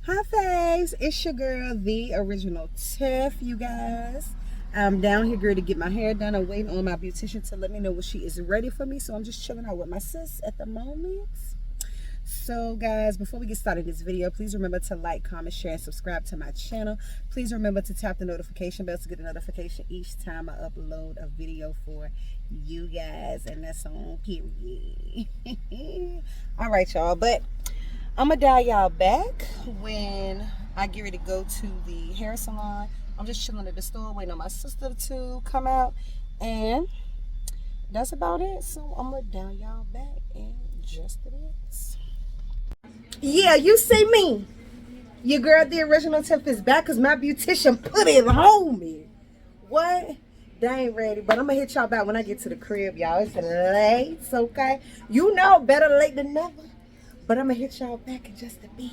Hi, faves. It's your girl, the original Tiff, you guys. I'm down here, girl, to get my hair done. I'm waiting on my beautician to let me know when she is ready for me. So I'm just chilling out with my sis at the moment. So, guys, before we get started this video, please remember to like, comment, share, and subscribe to my channel. Please remember to tap the notification bell to get a notification each time I upload a video for you guys. And that's on period. All right, y'all. But I'm gonna dial y'all back when I get ready to go to the hair salon. I'm just chilling at the store waiting on my sister to come out, and that's about it. So I'm gonna dial y'all back in just a bit. Yeah, you see me. Your girl, the original Tiff, is back because my beautician put it on me. What? They ain't ready, but I'm gonna hit y'all back when I get to the crib, y'all. It's late, okay? You know, better late than never. But I'm gonna hit y'all back in just a bit.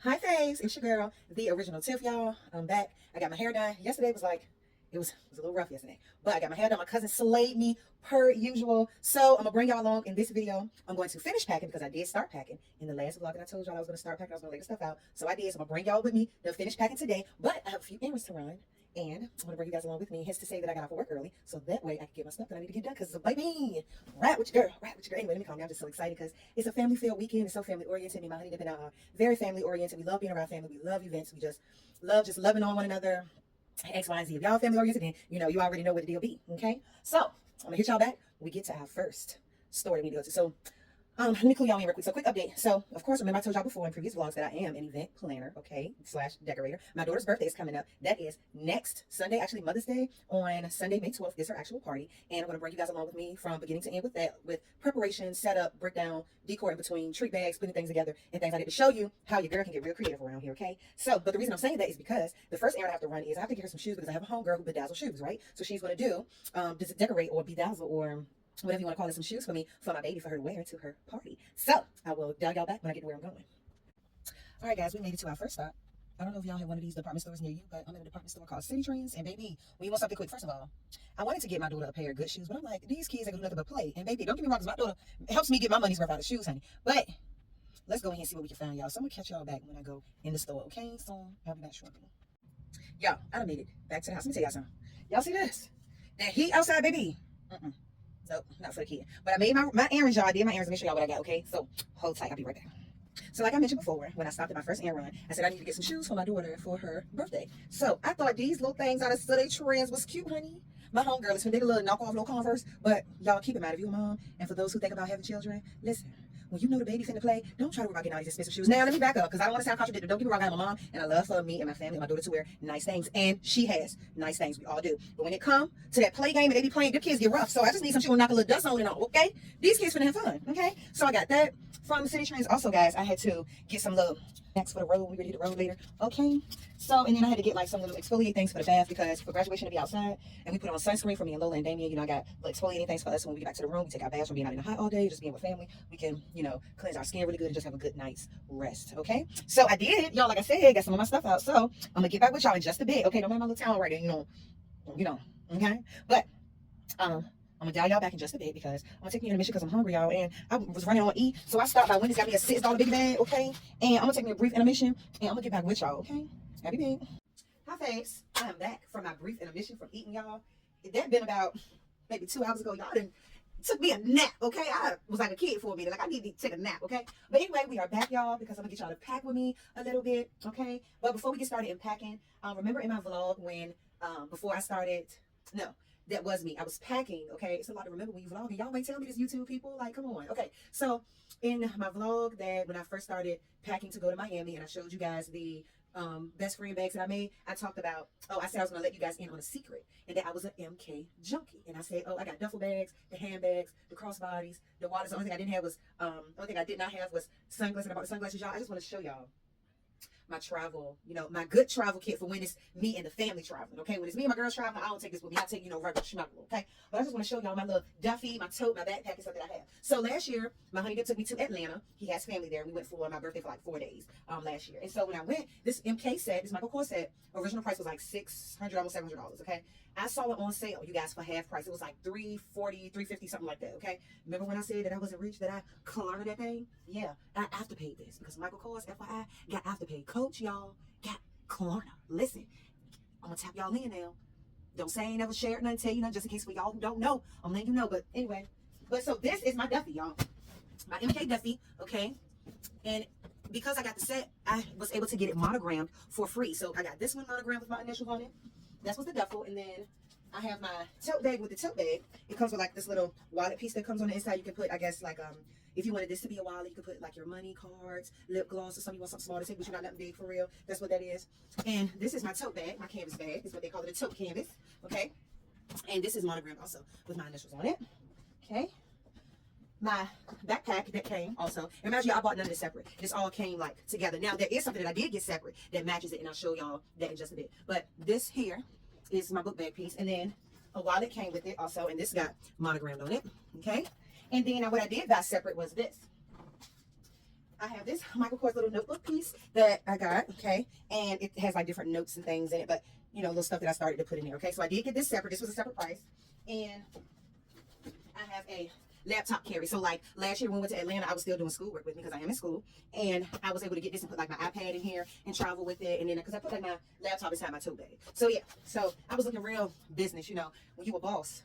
Hi, faves. It's your girl, the original Tiff, y'all. I'm back. I got my hair done. Yesterday was like, it was a little rough yesterday. But I got my hair done. My cousin slayed me per usual. So I'm gonna bring y'all along in this video. I'm going to finish packing because I did start packing. In the last vlog that I told y'all I was gonna start packing, I was gonna lay the stuff out. So I did. So I'm gonna bring y'all with me to finish packing today. But I have a few errands to run. And I'm gonna bring you guys along with me. Hence to say that I got off of work early. So that way I can get my stuff that I need to get done. Cause it's a baby. Right with your girl. Right with your girl. Anyway, let me calm down. I'm just so excited because it's a family filled weekend. It's so family oriented. Me and my honey have been very family oriented. We love being around family. We love events. We just love loving on one another. X, Y, and Z. If y'all family oriented, then you already know what the deal be. Okay. So I'm gonna hit y'all back when we get to our first store that we need to go to. So let me clue y'all in real quick. So quick update. So of course, remember I told y'all before in previous vlogs that I am an event planner, okay, / decorator. My daughter's birthday is coming up. That is next Sunday, actually Mother's Day on Sunday, May 12th is her actual party. And I'm gonna bring you guys along with me from beginning to end with that, with preparation, setup, breakdown, decor in between, treat bags, putting things together, and things I did to show you how your girl can get real creative around here, okay? So, but the reason I'm saying that is because the first errand I have to run is I have to get her some shoes because I have a homegirl who bedazzle shoes, right? So she's gonna do decorate or bedazzle or whatever you want to call it, some shoes for me, for my baby, for her to wear to her party. So I will dial y'all back when I get to where I'm going. All right, guys, we made it to our first stop. I don't know if y'all have one of these department stores near you, but I'm in a department store called City Trends. And baby, when you want something quick, first of all, I wanted to get my daughter a pair of good shoes, but I'm like, these kids ain't gonna do nothing but play. And baby, don't get me wrong, because my daughter helps me get my money's worth out of shoes, honey. But let's go ahead and see what we can find, y'all. So I'm gonna catch y'all back when I go in the store, okay? So I'll be back shortly. Y'all, I done made it back to the house. Let me tell y'all something. Y'all see this? That heat outside, baby. Nope, not for the kid. But I made my errands, y'all. I did my errands. Let me show y'all what I got, okay? So hold tight. I'll be right back. So like I mentioned before, when I stopped at my first errand run, I said I need to get some shoes for my daughter for her birthday. So I thought these little things out of City Trends was cute, honey. My homegirl is finna dig a little knockoff little Converse. But y'all keep in mind, if you're a mom, and for those who think about having children, listen. When you know the baby finna play, don't try to worry about getting all these expensive shoes. Now, let me back up, because I don't want to sound contradictory. Don't get me wrong, I'm a mom, and I love for me and my family and my daughter to wear nice things. And she has nice things. We all do. But when it comes to that play game and they be playing, the kids get rough. So I just need some shoes to knock a little dust on it on, okay? These kids finna have fun, okay? So I got that from the City Trends. Also, guys, I had to get some little snacks for the road. We ready to road later, okay? So, and then I had to get like some little exfoliate things for the bath because for graduation to be outside, and we put on sunscreen for me and Lola and Damien. I got little exfoliating things for us when we get back to the room. We take our baths from being out in the hot all day, just being with family. We can, cleanse our skin really good and just have a good night's rest, okay? So I did, y'all, like I said, got some of my stuff out. So I'm gonna get back with y'all in just a bit, okay? Don't mind my little town right there, okay? But, I'm gonna dial y'all back in just a bit because I'm gonna take me in a mission because I'm hungry, y'all. And I was running on E, so I stopped by Wendy's, got me a $6 big bag, okay? And I'm gonna take me a brief intermission, and I'm gonna get back with y'all, okay? Happy big. Hi, faves. I am back from my brief intermission from eating, y'all. That been about maybe 2 hours ago. Y'all done took me a nap, okay? I was like a kid for a minute. Like, I need to take a nap, okay? But anyway, we are back, y'all, because I'm gonna get y'all to pack with me a little bit, okay? But before we get started in packing, remember in my vlog when, before I started, no, that was me. I was packing, okay? It's a lot to remember when you vlog, and y'all may tell me this, YouTube people, like, come on. Okay, so in my vlog that when I first started packing to go to Miami, and I showed you guys the best friend bags that I made, I talked about, I said I was gonna let you guys in on a secret, and that I was an MK junkie. And I said, I got duffel bags, the handbags, the crossbodies, the waters. The only thing I didn't have was, only thing I did not have was sunglasses. And I bought the sunglasses, y'all. I just want to show y'all my travel, my good travel kit for when it's me and the family traveling. Okay, when it's me and my girls traveling, I don't take this with me. I take, regular schmuckle. Okay, but I just want to show y'all my little duffy, my tote, my backpack, and stuff that I have. So last year, my honey dip took me to Atlanta. He has family there. We went for my birthday for like 4 days last year. And so when I went, this MK set, this Michael Kors set, original price was like $600, almost $700. Okay, I saw it on sale, you guys, for half price. It was like $340, $350, something like that. Okay, remember when I said that I wasn't rich, that I cluttered that thing? Yeah, I afterpaid this because Michael Kors, FYI, got afterpaid. Coach, y'all, got Klarna. Listen, I'm gonna tap y'all in now. Don't say I ain't never shared nothing, tell you nothing, just in case we y'all who don't know. I'm letting you know. But anyway, so this is my Duffy, y'all. My MK Duffy, okay? And because I got the set, I was able to get it monogrammed for free. So I got this one monogrammed with my initials on it. That's what's the duffel. And then I have my tote bag with the tote bag. It comes with like this little wallet piece that comes on the inside. You can put, I guess, like, if you wanted this to be a wallet, you could put like your money, cards, lip gloss, or something. You want something small to take, but you're not nothing big for real. That's what that is. And this is my tote bag, my canvas bag. Is what they call it, a tote canvas. Okay. And this is monogrammed also with my initials on it. Okay. My backpack that came also. And imagine, I bought none of this separate. This all came like together. Now there is something that I did get separate that matches it, and I'll show y'all that in just a bit. But this here is my book bag piece, and then a wallet came with it also, and this got monogrammed on it. Okay. And then what I did buy separate was this. I have this Michael Kors little notebook piece that I got, okay, and it has like different notes and things in it, but little stuff that I started to put in there. Okay, so I did get this separate. This was a separate price, and I have a laptop carry. So like last year when we went to Atlanta, I was still doing schoolwork with me because I am in school, and I was able to get this and put like my iPad in here and travel with it, and then because I put like my laptop inside my tote bag. So yeah, so I was looking real business. When you a boss,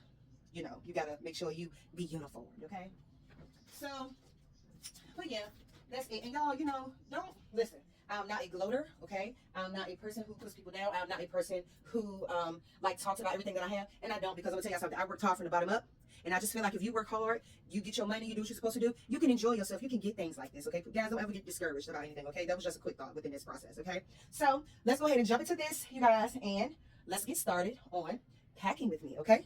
you gotta make sure you be uniformed. Okay, so but yeah, that's it. And y'all, don't listen. I'm not a gloater, okay? I'm not a person who puts people down. I'm not a person who like talks about everything that I have, and I don't, because I'm gonna tell you something. I worked hard from the bottom up, and I just feel like if you work hard, you get your money, you do what you're supposed to do, you can enjoy yourself. You can get things like this, okay? Guys, don't ever get discouraged about anything, okay? That was just a quick thought within this process, okay? So let's go ahead and jump into this, you guys, and let's get started on packing with me, okay?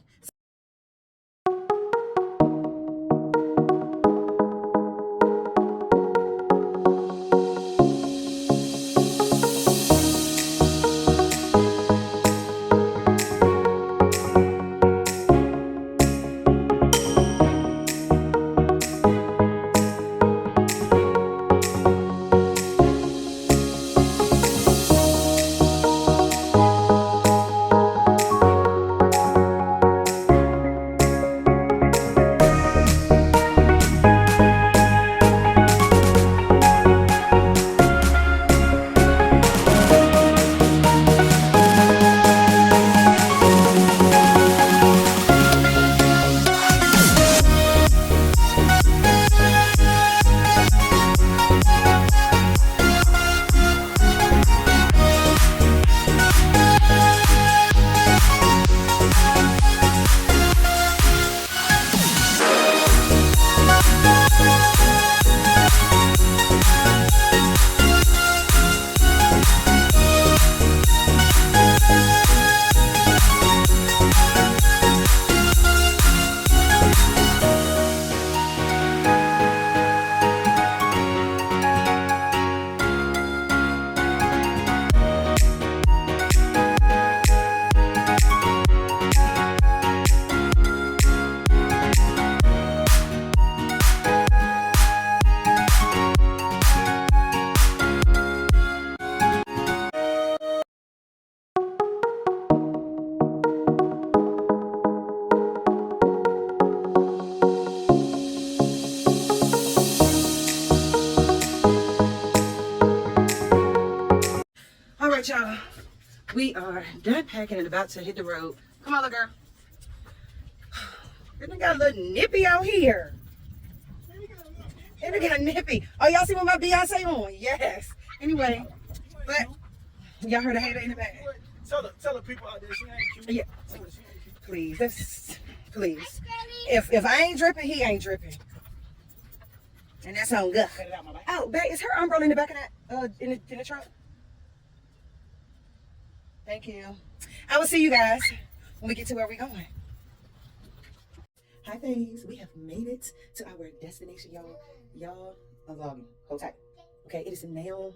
All right, y'all. We are done packing and about to hit the road. Come on, little girl. It got a little nippy out here. It got nippy. Oh, y'all see what my Beyonce on? Yes. Anyway, but y'all heard a hater in the back. Tell the people out there she ain't cute. Yeah. Please, please. If I ain't dripping, he ain't dripping. And that's on good. Oh, babe, is her umbrella in the back of that in the trunk? Thank you. I will see you guys when we get to where we're going. Hi, babes. We have made it to our destination, y'all. Y'all are vlogging. Hold tight. Okay, it is now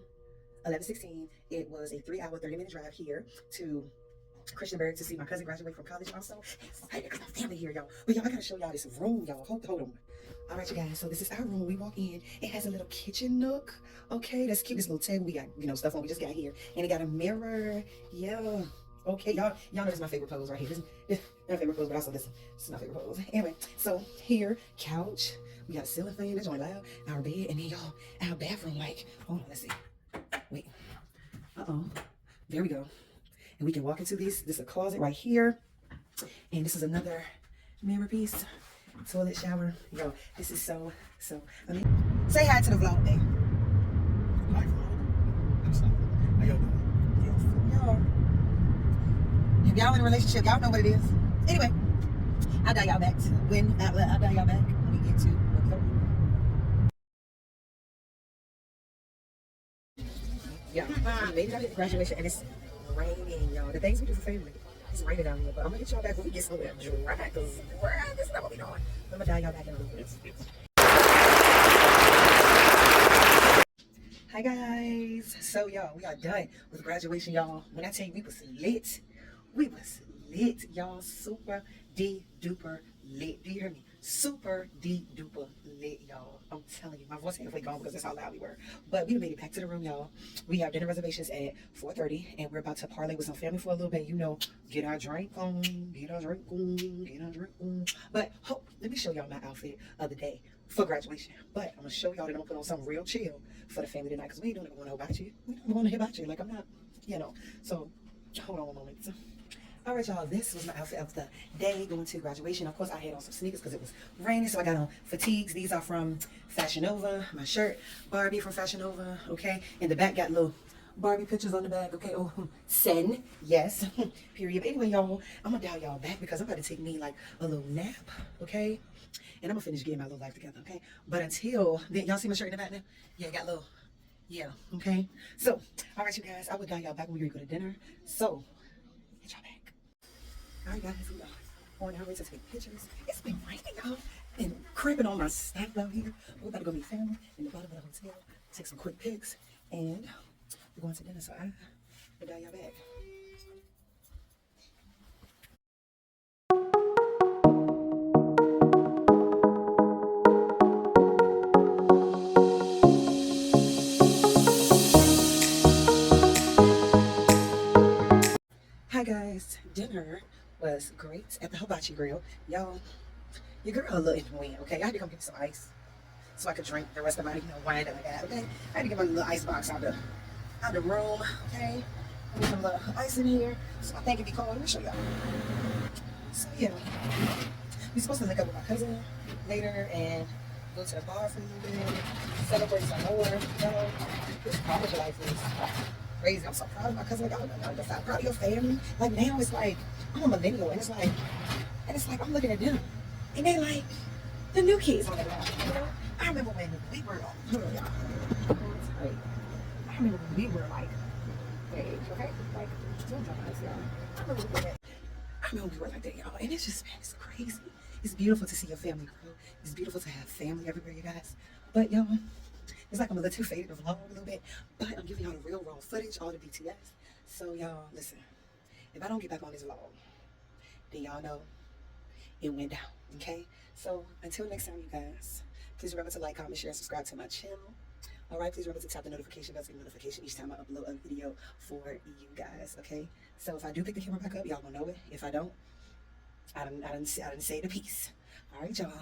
11/16. It was a 3-hour, 30-minute drive here to Christianburg to see my cousin graduate from college. Also, excited because my family here, y'all. But y'all, I gotta show y'all this room, y'all. Hold on. All right, you guys. So this is our room. We walk in. It has a little kitchen nook. Okay, that's cute. This little table. We got stuff on. We just got here, and it got a mirror. Yeah. Okay, y'all know this is my favorite pose right here. This is my favorite pose, but also this is my favorite pose. Anyway, so here, couch. We got a ceiling fan. That's only loud. Our bed, and then y'all, our bathroom. Like, hold on, let's see. Wait. There we go. And we can walk into this. This is a closet right here. And this is another mirror piece. Toilet, shower. Yo, this is so, I mean, say hi to the vlog, babe. Hi, vlog. That's not good. How y'all doing? Yo. If y'all in a relationship, y'all know what it is. Anyway, I'll dial y'all back I'll dial y'all back when we get to work. Yeah, we made it out here for graduation, and it's raining, y'all. The things we do for family. It's raining down here, but I'm gonna get y'all back when we get somewhere dry, because this is not what we doing. I'm gonna dial y'all back in a little bit. Hi guys. So y'all, we are done with graduation, y'all. When I tell you we was lit, y'all. Super duper lit. Do you hear me? Super duper lit, y'all. I'm telling you, my voice ain't gone because that's how loud we were. But we made it back to the room, y'all. We have dinner reservations at 4:30, and we're about to parlay with some family for a little bit. Get our drink on. But let me show y'all my outfit of the day for graduation. But I'm gonna show y'all that I'm gonna put on something real chill for the family tonight, because we ain't doing it going to about you. We don't want to hear about you. Like, I'm not, So hold on one moment. All right, y'all, this was my outfit of the day going to graduation. Of course, I had on some sneakers because it was raining, so I got on fatigues. These are from Fashion Nova. My shirt, Barbie from Fashion Nova, okay? In the back, got little Barbie pictures on the back, okay? Oh, Sen, yes, period. But anyway, y'all, I'm going to dial y'all back because I'm about to take me, like, a little nap, okay? And I'm going to finish getting my little life together, okay? But until then, y'all see my shirt in the back now? Yeah, got little, yeah, okay? So, all right, you guys, I will dial y'all back when we go to dinner. So, get y'all back. All right, guys, we are on our way to take pictures. It's been raining, y'all, and cramping on my stack out here. We're about to go meet family in the bottom of the hotel, take some quick pics, and we're going to dinner. So I'll dial y'all back. Hi guys, dinner was great at the Hibachi Grill. Y'all, your girl a little annoying, okay? I had to come get some ice so I could drink the rest of my wine that I got, okay? I had to get my little ice box out the room, okay? Put some little ice in here so I think it'd be cold. Let me show y'all. So yeah, we're supposed to link up with my cousin later and go to the bar for a little bit, celebrate some more, this college life is crazy. I'm so proud of my cousin. Like, I'm so proud of your family. Like, now it's like, I'm a millennial, and it's like I'm looking at them, and they like the new kids on the block, I remember when we were I remember when we were like age, okay? Like, don't drop us, y'all. I remember we were like that, y'all. And it's just, man, it's crazy. It's beautiful to see your family grow. It's beautiful to have family everywhere, you guys. But, y'all, it's like I'm a little too faded to vlog a little bit. But I'm giving y'all the real raw footage, all the BTS. So, y'all, listen. If I don't get back on this vlog, then y'all know it went down, okay? So, until next time, you guys, please remember to like, comment, share, and subscribe to my channel. All right, please remember to tap the notification bell to get a notification each time I upload a video for you guys, okay? So if I do pick the camera back up, y'all will know it. If I don't, I didn't say the piece. All right, y'all.